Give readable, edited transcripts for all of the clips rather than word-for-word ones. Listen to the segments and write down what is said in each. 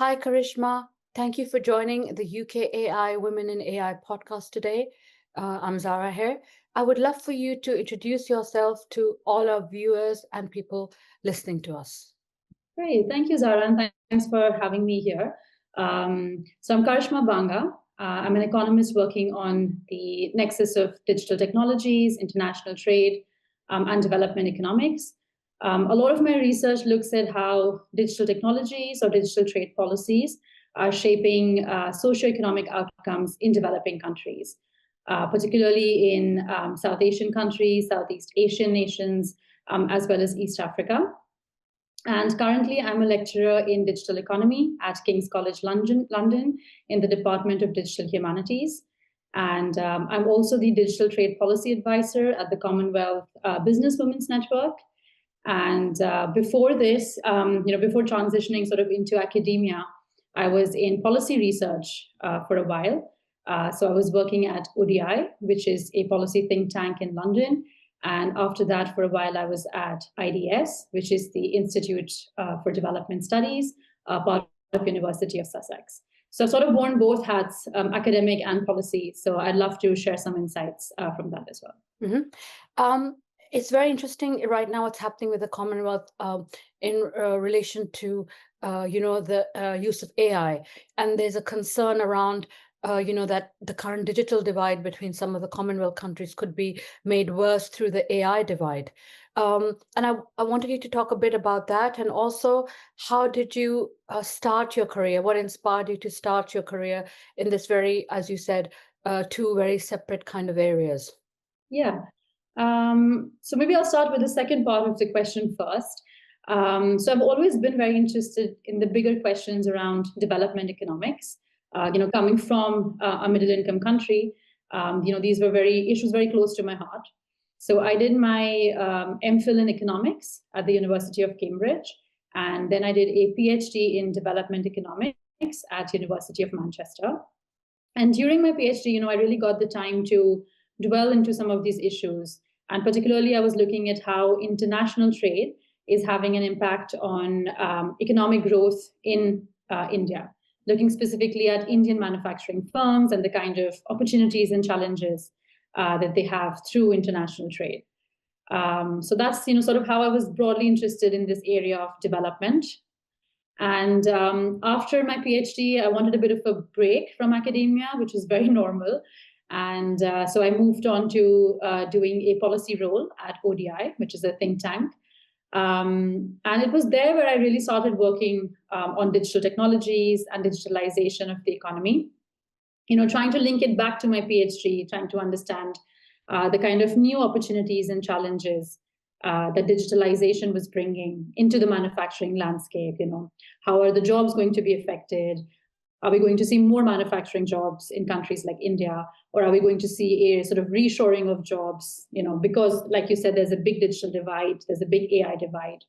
Hi, Karishma. Thank you for joining the UK AI Women in AI podcast today. I'm Zara here. I would love for you to introduce yourself to all our viewers and people listening to us. Great. Thank you, Zara, and thanks for having me here. So I'm Karishma Banga. I'm an economist working on the nexus of digital technologies, international trade, and development economics. A lot of my research looks at how digital technologies or digital trade policies are shaping socioeconomic outcomes in developing countries, particularly in South Asian countries, Southeast Asian nations, as well as East Africa. And currently, I'm a lecturer in digital economy at King's College London in the Department of Digital Humanities. And I'm also the digital trade policy advisor at the Commonwealth Businesswomen's Network. And before this, before transitioning sort of into academia, I was in policy research for a while. So I was working at ODI, which is a policy think tank in London. And after that, for a while, I was at IDS, which is the Institute for Development Studies, part of University of Sussex. So I've sort of worn both hats, academic and policy. So I'd love to share some insights from that as well. Mm-hmm. It's very interesting right now what's happening with the Commonwealth in relation to, the use of AI. And there's a concern around that the current digital divide between some of the Commonwealth countries could be made worse through the AI divide. And I wanted you to talk a bit about that. And also, how did you start your career? What inspired you to start your career in this very, as you said, two very separate kind of areas? Yeah. So maybe I'll start with the second part of the question first. So I've always been very interested in the bigger questions around development economics. Coming from a middle-income country, these were issues very close to my heart. So I did my MPhil in economics at the University of Cambridge, and then I did a PhD in development economics at University of Manchester. And during my PhD, I really got the time to dwell into some of these issues. And particularly, I was looking at how international trade is having an impact on economic growth in India, looking specifically at Indian manufacturing firms and the kind of opportunities and challenges that they have through international trade. So that's sort of how I was broadly interested in this area of development. And after my PhD, I wanted a bit of a break from academia, which is very normal. And so I moved on to doing a policy role at ODI, which is a think tank. And it was there where I really started working on digital technologies and digitalization of the economy, trying to link it back to my PhD, trying to understand the kind of new opportunities and challenges that digitalization was bringing into the manufacturing landscape. How are the jobs going to be affected? Are we going to see more manufacturing jobs in countries like India, or are we going to see a sort of reshoring of jobs? Because, like you said, there's a big digital divide, there's a big AI divide,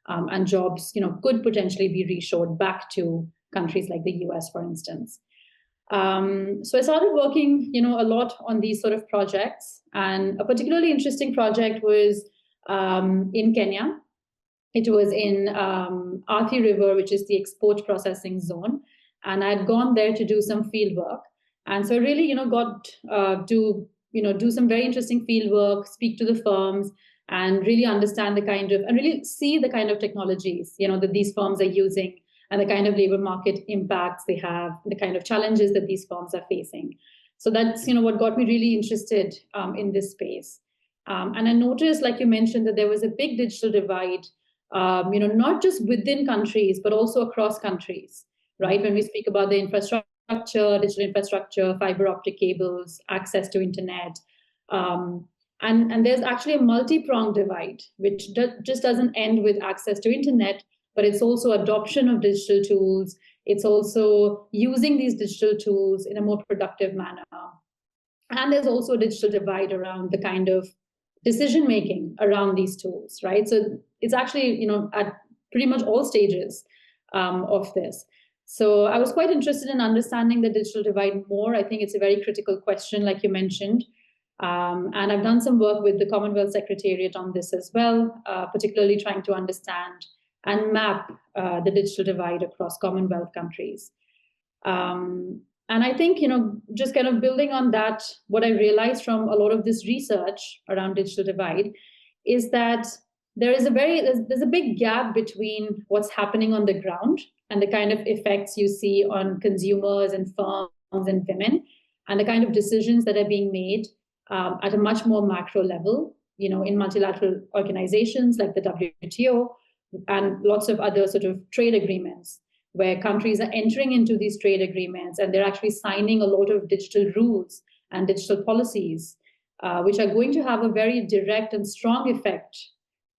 and jobs, could potentially be reshored back to countries like the US, for instance. So I started working, a lot on these sort of projects, and a particularly interesting project was in Kenya. It was in Athi River, which is the export processing zone. And I'd gone there to do some field work. And so I really, got to, do some very interesting field work, speak to the firms, and really understand and really see the kind of technologies, that these firms are using and the kind of labor market impacts they have, the kind of challenges that these firms are facing. So that's, what got me really interested in this space. And I noticed, like you mentioned, that there was a big digital divide, not just within countries, but also across countries. Right? When we speak about the infrastructure, digital infrastructure, fiber optic cables, access to internet. And there's actually a multi-pronged divide, which just doesn't end with access to internet, but it's also adoption of digital tools. It's also using these digital tools in a more productive manner. And there's also a digital divide around the kind of decision-making around these tools, right? So it's actually, at pretty much all stages of this. So I was quite interested in understanding the digital divide more. I think it's a very critical question, like you mentioned. And I've done some work with the Commonwealth Secretariat on this as well, particularly trying to understand and map the digital divide across Commonwealth countries. And I think, just kind of building on that, what I realized from a lot of this research around digital divide is that there's a big gap between what's happening on the ground and the kind of effects you see on consumers and firms and women, and the kind of decisions that are being made at a much more macro level, in multilateral organizations like the WTO and lots of other sort of trade agreements, where countries are entering into these trade agreements and they're actually signing a lot of digital rules and digital policies, which are going to have a very direct and strong effect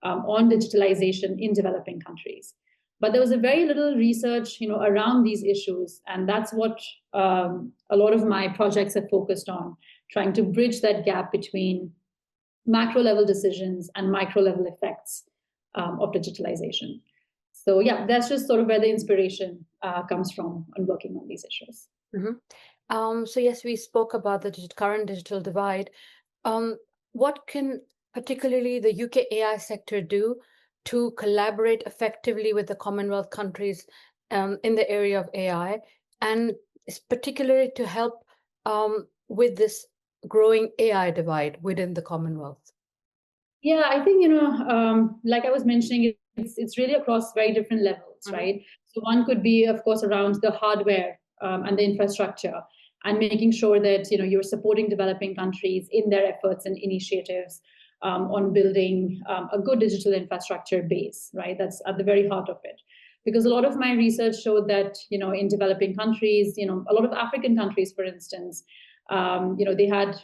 on digitalization in developing countries. But there was a very little research, around these issues, and that's what a lot of my projects have focused on, trying to bridge that gap between macro level decisions and micro level effects of digitalization. So yeah, that's just sort of where the inspiration comes from on working on these issues. So yes, we spoke about the current digital divide. What can particularly the UK AI sector do to collaborate effectively with the Commonwealth countries in the area of AI, and particularly to help with this growing AI divide within the Commonwealth? Yeah, I think, like I was mentioning, it's really across very different levels, right? So one could be, of course, around the hardware and the infrastructure, and making sure that you're supporting developing countries in their efforts and initiatives on building a good digital infrastructure base, right? That's at the very heart of it. Because a lot of my research showed that in developing countries, a lot of African countries, for instance, they had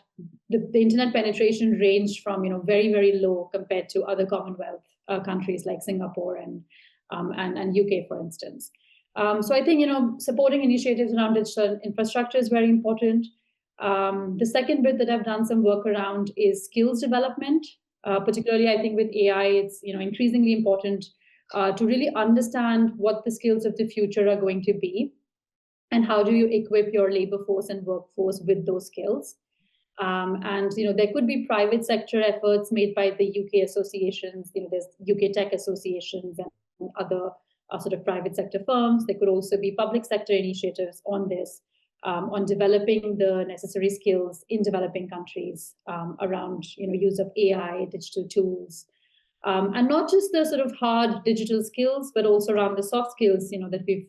the internet penetration ranged from very, very low compared to other Commonwealth countries like Singapore and UK, for instance. So I think supporting initiatives around digital infrastructure is very important. The second bit that I've done some work around is skills development. Particularly, I think with AI, it's increasingly important to really understand what the skills of the future are going to be, and how do you equip your labor force and workforce with those skills. And there could be private sector efforts made by the UK associations. There's UK tech associations and other sort of private sector firms. There could also be public sector initiatives on this, on developing the necessary skills in developing countries around use of AI, digital tools, and not just the sort of hard digital skills, but also around the soft skills that we've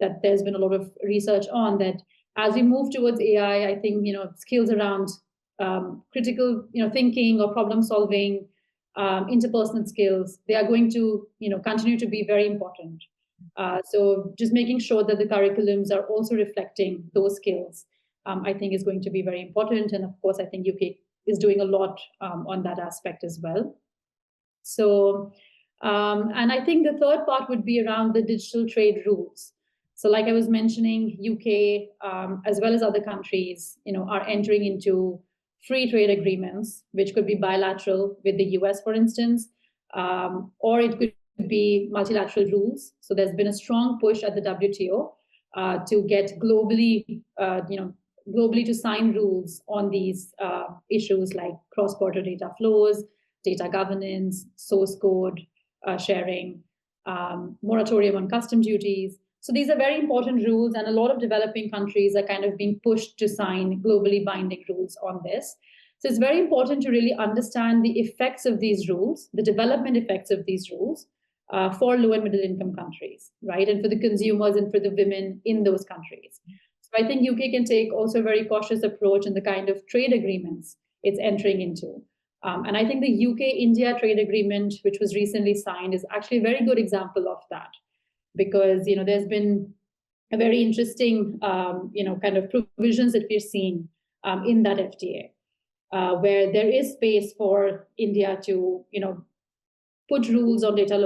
that there's been a lot of research on, that as we move towards AI, I think skills around critical thinking or problem solving, interpersonal skills, they are going to continue to be very important. So just making sure that the curriculums are also reflecting those skills, I think is going to be very important. And of course, I think UK is doing a lot on that aspect as well. So, and I think the third part would be around the digital trade rules. So like I was mentioning, UK, as well as other countries, are entering into free trade agreements, which could be bilateral with the US, for instance, or it could be multilateral rules. So there's been a strong push at the WTO to get globally, globally to sign rules on these issues like cross-border data flows, data governance, source code sharing, moratorium on custom duties. So these are very important rules, and a lot of developing countries are kind of being pushed to sign globally binding rules on this. So it's very important to really understand the effects of these rules, the development effects of these rules for low and middle income countries, right? And for the consumers and for the women in those countries. So I think UK can take also a very cautious approach in the kind of trade agreements it's entering into. And I think the UK-India trade agreement, which was recently signed, is actually a very good example of that. Because there's been a very interesting kind of provisions that we're seeing in that FTA, where there is space for India to put rules on data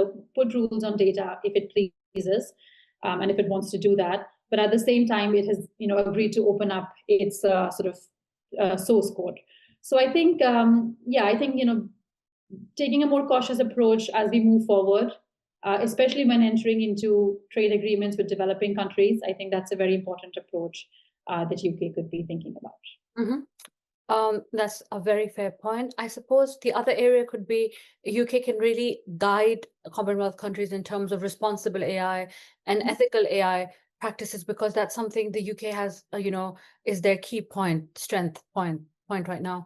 if it pleases, and if it wants to do that. But at the same time, it has agreed to open up its sort of source code. So I think taking a more cautious approach as we move forward. Especially when entering into trade agreements with developing countries, I think that's a very important approach that UK could be thinking about. That's a very fair point. I suppose the other area could be UK can really guide Commonwealth countries in terms of responsible AI and ethical AI practices, because that's something the UK has, is their key point right now.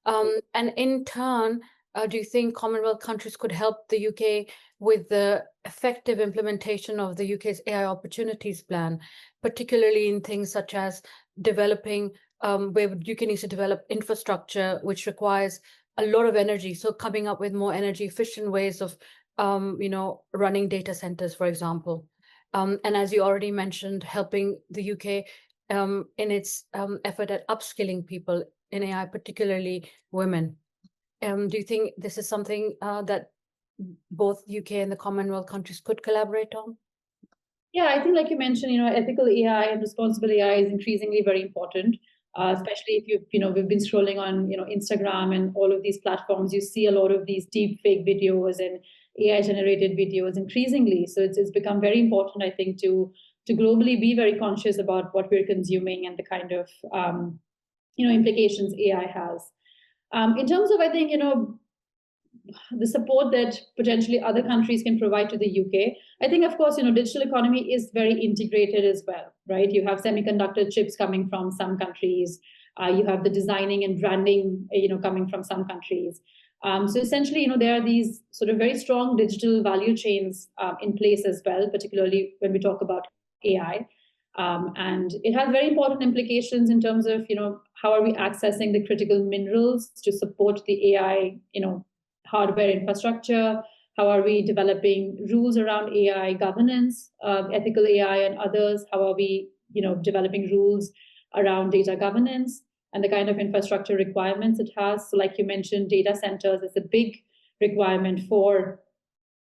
And in turn, do you think Commonwealth countries could help the UK with the effective implementation of the UK's AI opportunities plan, particularly in things such as developing where UK needs to develop infrastructure, which requires a lot of energy. So coming up with more energy efficient ways of, running data centers, for example. And as you already mentioned, helping the UK in its effort at upskilling people in AI, particularly women. Do you think this is something that both UK and the Commonwealth countries could collaborate on? Yeah, I think like you mentioned, ethical AI and responsible AI is increasingly very important. Especially if we've been scrolling on, Instagram and all of these platforms, you see a lot of these deep fake videos and AI generated videos increasingly. So it's become very important, I think, to globally be very conscious about what we're consuming and the kind of, implications AI has. In terms of, I think, the support that potentially other countries can provide to the UK. I think, of course, digital economy is very integrated as well, right? You have semiconductor chips coming from some countries. You have the designing and branding, coming from some countries. So essentially, there are these sort of very strong digital value chains in place as well, particularly when we talk about AI. And it has very important implications in terms of, how are we accessing the critical minerals to support the AI, hardware infrastructure? How are we developing rules around AI governance, ethical AI, and others? How are we, developing rules around data governance and the kind of infrastructure requirements it has? So, like you mentioned, data centers is a big requirement for,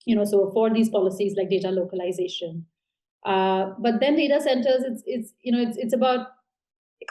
so for these policies like data localization. But then data centers, it's about,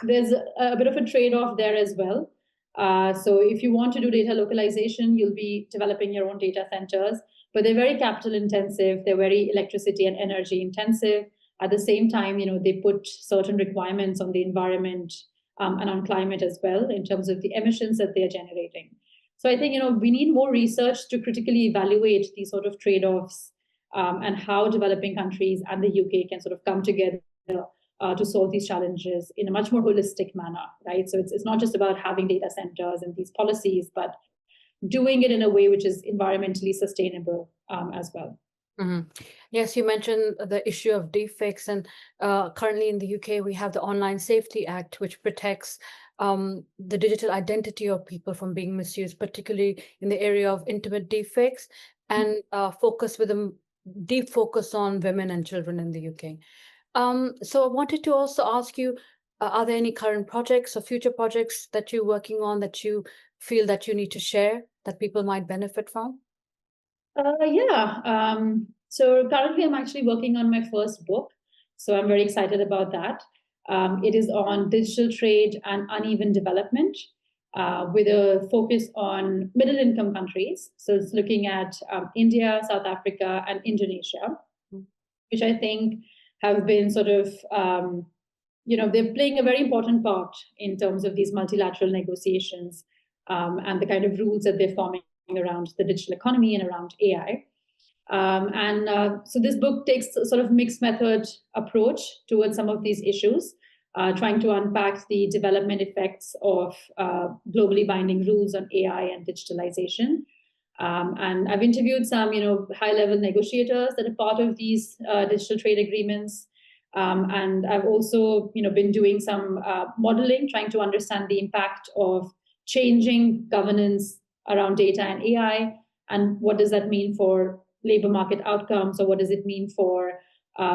there's a bit of a trade-off there as well. So if you want to do data localization, you'll be developing your own data centers, but they're very capital intensive. They're very electricity and energy intensive. At the same time, they put certain requirements on the environment and on climate as well in terms of the emissions that they're generating. So I think, we need more research to critically evaluate these sort of trade-offs and how developing countries and the UK can sort of come together to solve these challenges in a much more holistic manner, right? So it's not just about having data centers and these policies, but doing it in a way which is environmentally sustainable as well. Mm-hmm. Yes, you mentioned the issue of deepfakes, and currently in the UK, we have the Online Safety Act, which protects the digital identity of people from being misused, particularly in the area of intimate deepfakes, and focus with a deep focus on women and children in the UK. So I wanted to also ask you, are there any current projects or future projects that you're working on that you feel that you need to share that people might benefit from? Yeah. So currently I'm actually working on my first book. So I'm very excited about that. It is on digital trade and uneven development with a focus on middle income countries. So it's looking at India, South Africa, and Indonesia, which I think have been sort of, they're playing a very important part in terms of these multilateral negotiations and the kind of rules that they're forming around the digital economy and around AI. So this book takes a sort of mixed method approach towards some of these issues, trying to unpack the development effects of globally binding rules on AI and digitalization. And I've interviewed some, high-level negotiators that are part of these digital trade agreements. And I've also, been doing some modeling, trying to understand the impact of changing governance around data and AI, and what does that mean for labor market outcomes, or what does it mean for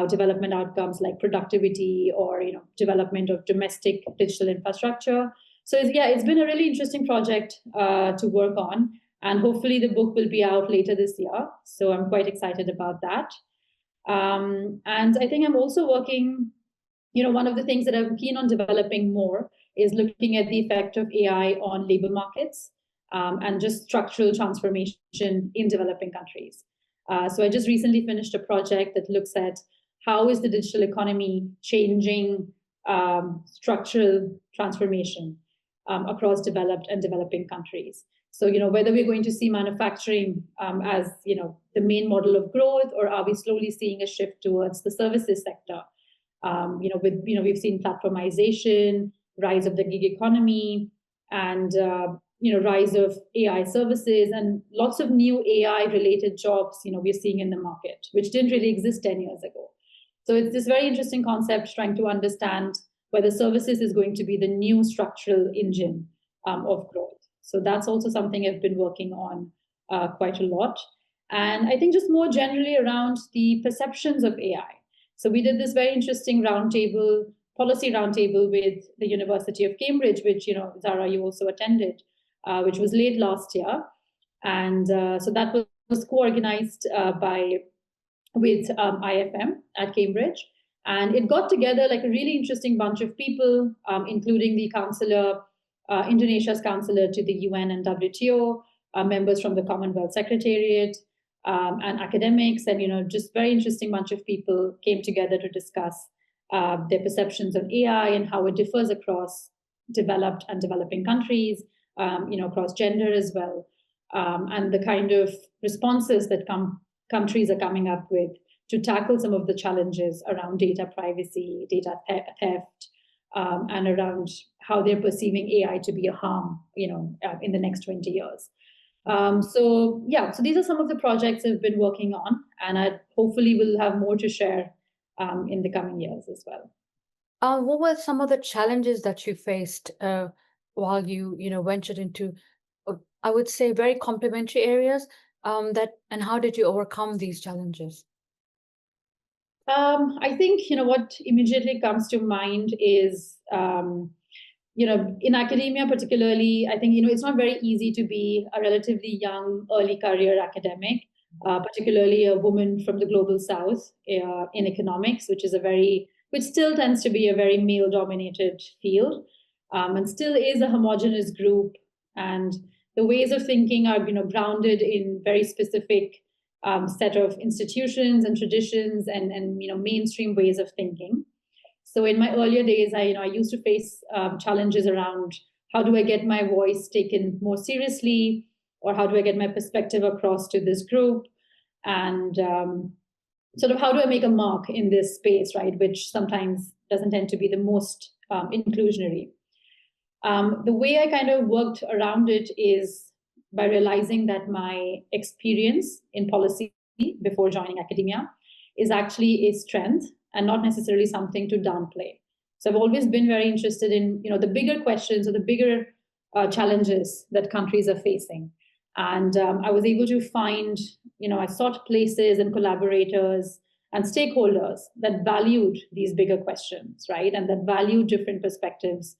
development outcomes like productivity or development of domestic digital infrastructure. So it's been a really interesting project to work on, and hopefully the book will be out later this year. So I'm quite excited about that. And I think I'm also working, one of the things that I'm keen on developing more is looking at the effect of AI on labor markets and just structural transformation in developing countries. So I just recently finished a project that looks at how is the digital economy changing structural transformation. across developed and developing countries. So, whether we're going to see manufacturing as, the main model of growth, or are we slowly seeing a shift towards the services sector? We've seen platformization, rise of the gig economy, and rise of AI services, and lots of new AI related jobs, we're seeing in the market, which didn't really exist 10 years ago. So it's this very interesting concept, trying to understand whether services is going to be the new structural engine of growth. So that's also something I've been working on quite a lot. And I think just more generally around the perceptions of AI. So we did this very interesting policy roundtable with the University of Cambridge, which, Zara, you also attended, which was late last year. And so that was co-organized with IFM at Cambridge. And it got together like a really interesting bunch of people, including the Indonesia's counselor to the UN and WTO, members from the Commonwealth Secretariat, and academics, and just very interesting bunch of people came together to discuss their perceptions of AI and how it differs across developed and developing countries, across gender as well, and the kind of responses that countries are coming up with to tackle some of the challenges around data privacy, data theft, and around how they're perceiving AI to be a harm, in the next 20 years. So these are some of the projects I've been working on, and I hopefully will have more to share in the coming years as well. What were some of the challenges that you faced while you ventured into, I would say, very complementary areas? And how did you overcome these challenges? I think what immediately comes to mind is in academia particularly, I think it's not very easy to be a relatively young early career academic, particularly a woman from the global south in economics, which still tends to be a very male dominated field, and still is a homogenous group, and the ways of thinking are grounded in very specific set of institutions and traditions and mainstream ways of thinking. So in my earlier days, I used to face challenges around how do I get my voice taken more seriously, or how do I get my perspective across to this group, and sort of how do I make a mark in this space, right, which sometimes doesn't tend to be the most inclusionary. The way I kind of worked around it is by realizing that my experience in policy before joining academia is actually a strength and not necessarily something to downplay. So I've always been very interested in the bigger questions or the bigger challenges that countries are facing. And I was able to find, I sought places and collaborators and stakeholders that valued these bigger questions, right? And that valued different perspectives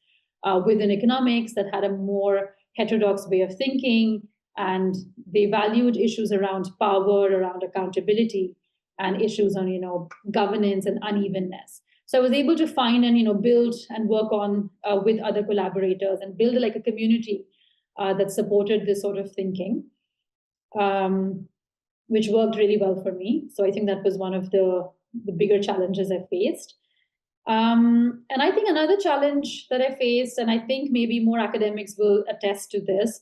within economics, that had a more heterodox way of thinking, and they valued issues around power, around accountability, and issues on governance and unevenness. So I was able to find and build and work on with other collaborators and build like a community that supported this sort of thinking, which worked really well for me. So I think that was one of the bigger challenges I faced. And I think another challenge that I faced, and I think maybe more academics will attest to this,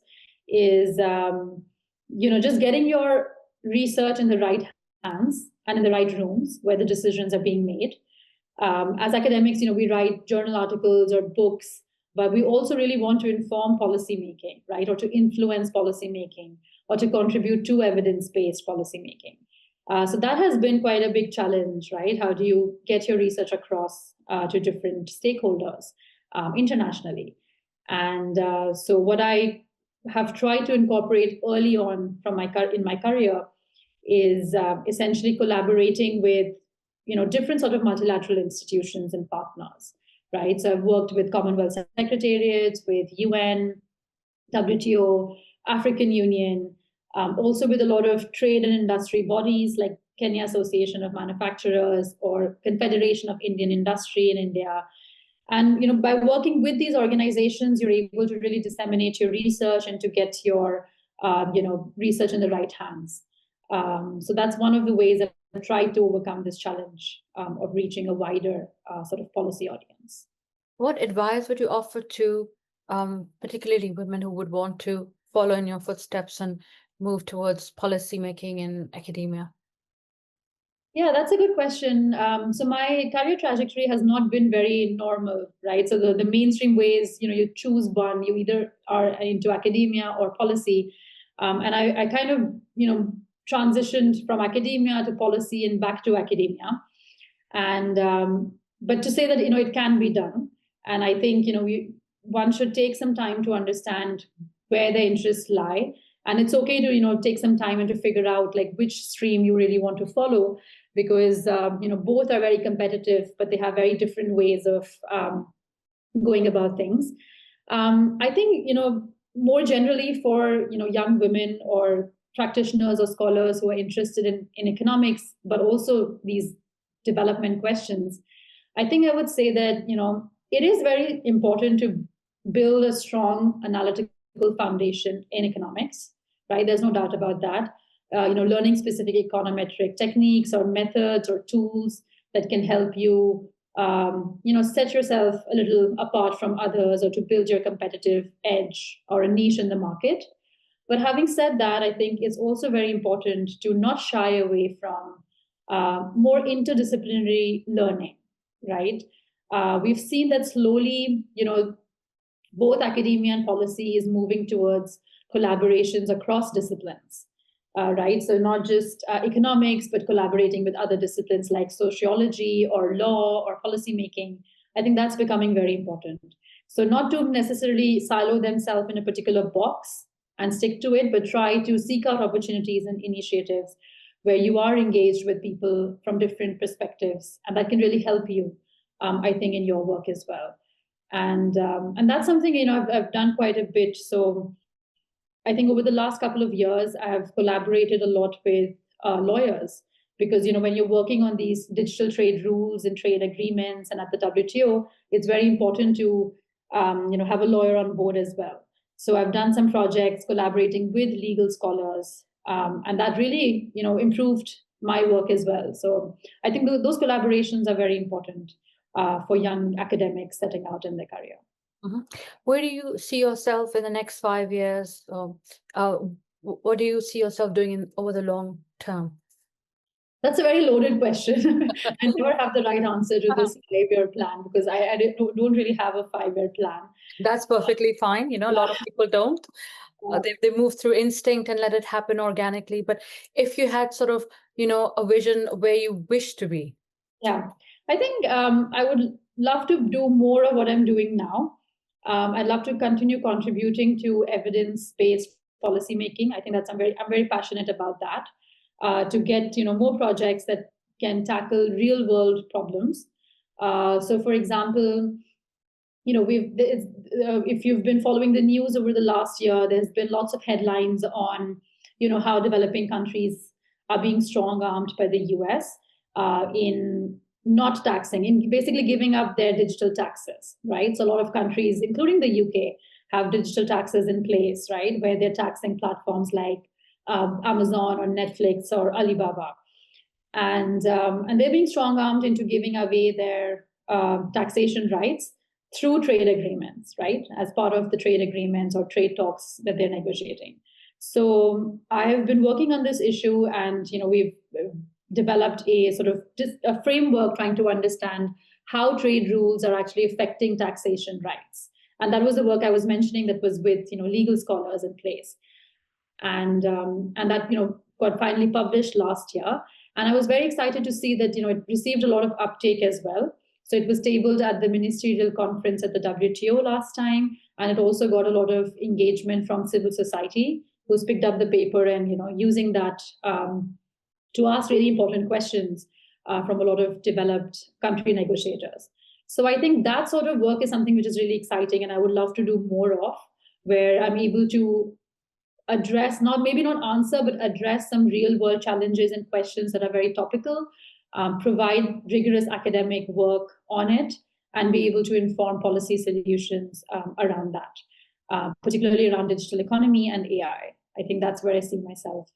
is just getting your research in the right hands and in the right rooms where the decisions are being made. As academics, we write journal articles or books, but we also really want to inform policymaking, right, or to influence policymaking, or to contribute to evidence-based policymaking. So that has been quite a big challenge, right? How do you get your research across to different stakeholders internationally? And so what I have tried to incorporate early on in my career is essentially collaborating with different sort of multilateral institutions and partners, right? So I've worked with Commonwealth secretariats, with UN, WTO, African Union, also with a lot of trade and industry bodies like Kenya Association of Manufacturers or Confederation of Indian Industry in India. And by working with these organizations, you're able to really disseminate your research and to get your research in the right hands. So that's one of the ways I've tried to overcome this challenge of reaching a wider sort of policy audience. What advice would you offer to particularly women who would want to follow in your footsteps and move towards policy making in academia? Yeah, that's a good question. So my career trajectory has not been very normal, right? So the mainstream ways, you choose one, you either are into academia or policy. And I kind of, transitioned from academia to policy and back to academia. And but to say that, it can be done. And I think, one should take some time to understand where their interests lie. And it's okay to, take some time and to figure out like which stream you really want to follow, because both are very competitive, but they have very different ways of going about things. I think more generally for young women or practitioners or scholars who are interested in economics, but also these development questions, I think I would say that it is very important to build a strong analytical foundation in economics. Right, there's no doubt about that. Learning specific econometric techniques or methods or tools that can help you set yourself a little apart from others or to build your competitive edge or a niche in the market. But having said that, I think it's also very important to not shy away from more interdisciplinary learning, right? We've seen that slowly, both academia and policy is moving towards collaborations across disciplines, right? So not just economics, but collaborating with other disciplines like sociology or law or policy making. I think that's becoming very important. So not to necessarily silo themselves in a particular box and stick to it, but try to seek out opportunities and initiatives where you are engaged with people from different perspectives, and that can really help you, I think, in your work as well. And that's something I've done quite a bit. So I think over the last couple of years, I've collaborated a lot with lawyers, because when you're working on these digital trade rules and trade agreements and at the WTO, it's very important to have a lawyer on board as well. So I've done some projects collaborating with legal scholars, and that really improved my work as well. So I think those collaborations are very important for young academics setting out in their career. Mhm. Where do you see yourself in the next 5 years? What do you see yourself doing over the long term? That's a very loaded question. I never have the right answer to this 5-year plan, because I don't really have a 5-year plan. That's perfectly fine. A lot of people don't. They move through instinct and let it happen organically. But if you had sort of, a vision where you wish to be. Yeah, I think I would love to do more of what I'm doing now. I'd love to continue contributing to evidence-based policy making. I think I'm very passionate about that. To get more projects that can tackle real-world problems. So, for example, if you've been following the news over the last year, there's been lots of headlines on how developing countries are being strong armed by the US in not taxing, in basically giving up their digital taxes, right? So a lot of countries, including the UK, have digital taxes in place, right, where they're taxing platforms like Amazon or Netflix or Alibaba, and they're being strong armed into giving away their taxation rights through trade agreements, right, as part of the trade agreements or trade talks that they're negotiating. So I have been working on this issue, and we've developed a sort of a framework trying to understand how trade rules are actually affecting taxation rights. And that was the work I was mentioning that was with legal scholars in place, and that got finally published last year. And I was very excited to see that it received a lot of uptake as well. So it was tabled at the ministerial conference at the WTO last time, and it also got a lot of engagement from civil society, who's picked up the paper and using that to ask really important questions from a lot of developed country negotiators. So I think that sort of work is something which is really exciting, and I would love to do more of, where I'm able to address, maybe not answer, but address some real world challenges and questions that are very topical, provide rigorous academic work on it, and be able to inform policy solutions around that, particularly around digital economy and AI. I think that's where I see myself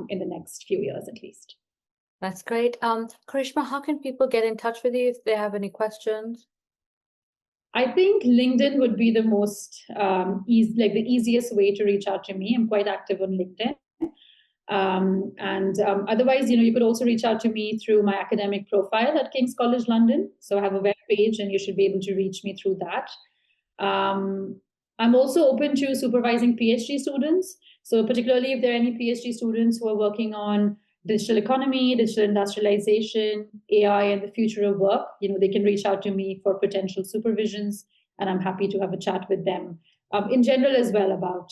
in the next few years, at least. That's great. Karishma, how can people get in touch with you if they have any questions? I think LinkedIn would be the most the easiest way to reach out to me. I'm quite active on LinkedIn. And otherwise, you could also reach out to me through my academic profile at King's College London. So I have a web page, and you should be able to reach me through that. I'm also open to supervising PhD students. So particularly if there are any PhD students who are working on digital economy, digital industrialization, AI, and the future of work, they can reach out to me for potential supervisions, and I'm happy to have a chat with them in general as well about,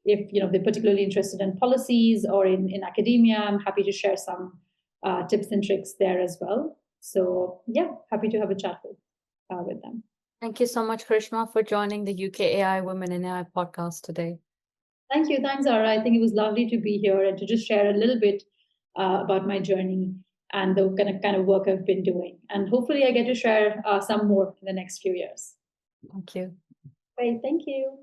if they're particularly interested in policies or in academia. I'm happy to share some tips and tricks there as well. So yeah, happy to have a chat with them. Thank you so much, Karishma, for joining the UK AI Women in AI podcast today. Thank you. Thanks, Zara. I think it was lovely to be here and to just share a little bit about my journey and the kind of work I've been doing. And hopefully I get to share some more in the next few years. Thank you. Great. Thank you.